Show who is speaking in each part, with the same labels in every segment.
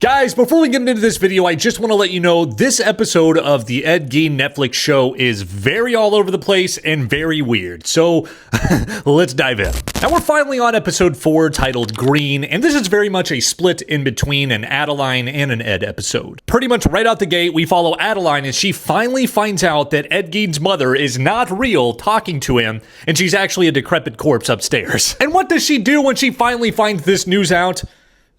Speaker 1: Guys, before we get into this video, I just want to let you know this episode of the Ed Gein Netflix show is very all over the place and very weird. So let's dive in. Now we're finally on episode 4 titled Green, and this is very much a split in between an Adeline and an Ed episode. Pretty much right out the gate, we follow Adeline as she finally finds out that Ed Gein's mother is not real talking to him, and she's actually a decrepit corpse upstairs. And what does she do when she finally finds this news out?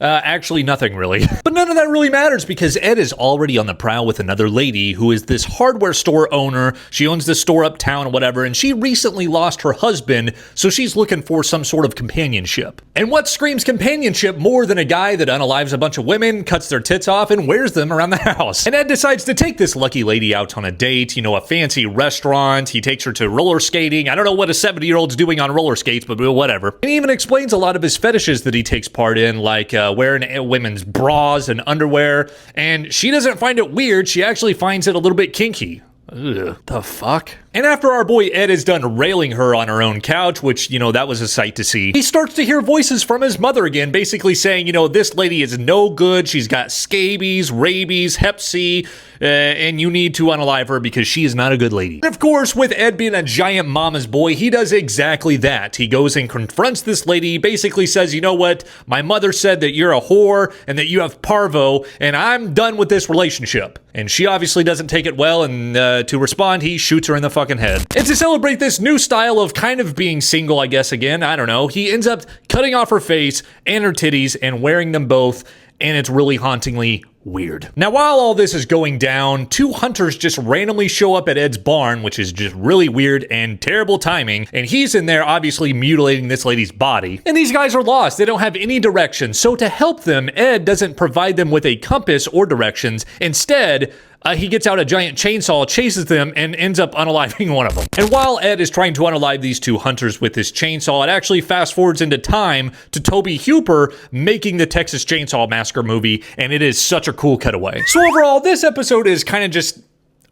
Speaker 1: Actually nothing really. But none of that really matters because Ed is already on the prowl with another lady who is this hardware store owner. She owns this store uptown or whatever, and she recently lost her husband, so she's looking for some sort of companionship. And what screams companionship more than a guy that unalives a bunch of women, cuts their tits off, and wears them around the house? And Ed decides to take this lucky lady out on a date, you know, a fancy restaurant. He takes her to roller skating. I don't know what a 70-year-old's doing on roller skates, but whatever. And he even explains a lot of his fetishes that he takes part in, like wearing women's bras and underwear, and she doesn't find it weird. She actually finds it a little bit kinky. Ugh, the fuck? And after our boy Ed is done railing her on her own couch, which, you know, that was a sight to see, he starts to hear voices from his mother again, basically saying, you know, this lady is no good. She's got scabies, rabies, hep C, and you need to unalive her because she is not a good lady. And of course, with Ed being a giant mama's boy, he does exactly that. He goes and confronts this lady, basically says, you know what? My mother said that you're a whore and that you have parvo, and I'm done with this relationship. And she obviously doesn't take it well, and to respond, he shoots her in the fucking head. And to celebrate this new style of kind of being single, I guess, again, I don't know, he ends up cutting off her face and her titties and wearing them both, and it's really hauntingly weird. Now, while all this is going down, 2 hunters just randomly show up at Ed's barn, which is just really weird and terrible timing, and he's in there obviously mutilating this lady's body. And these guys are lost. They don't have any direction. So to help them, Ed doesn't provide them with a compass or directions. Instead, he gets out a giant chainsaw, chases them, and ends up unaliving one of them. And while Ed is trying to unalive these 2 hunters with this chainsaw, it actually fast forwards into time to Toby Hooper making the Texas Chainsaw Massacre movie, and it is such a cool cutaway. So overall, this episode is kind of just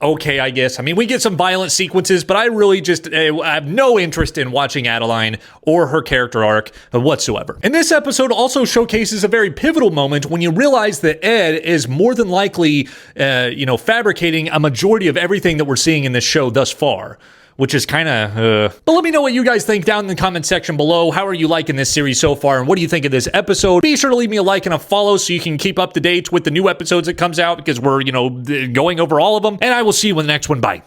Speaker 1: okay, I guess. I mean, we get some violent sequences, but I really just I have no interest in watching Adeline or her character arc whatsoever. And this episode also showcases a very pivotal moment when you realize that Ed is more than likely, fabricating a majority of everything that we're seeing in this show thus far, which is kind of, But let me know what you guys think down in the comment section below. How are you liking this series so far, and what do you think of this episode? Be sure to leave me a like and a follow so you can keep up to date with the new episodes that comes out, because we're, going over all of them. And I will see you in the next one. Bye.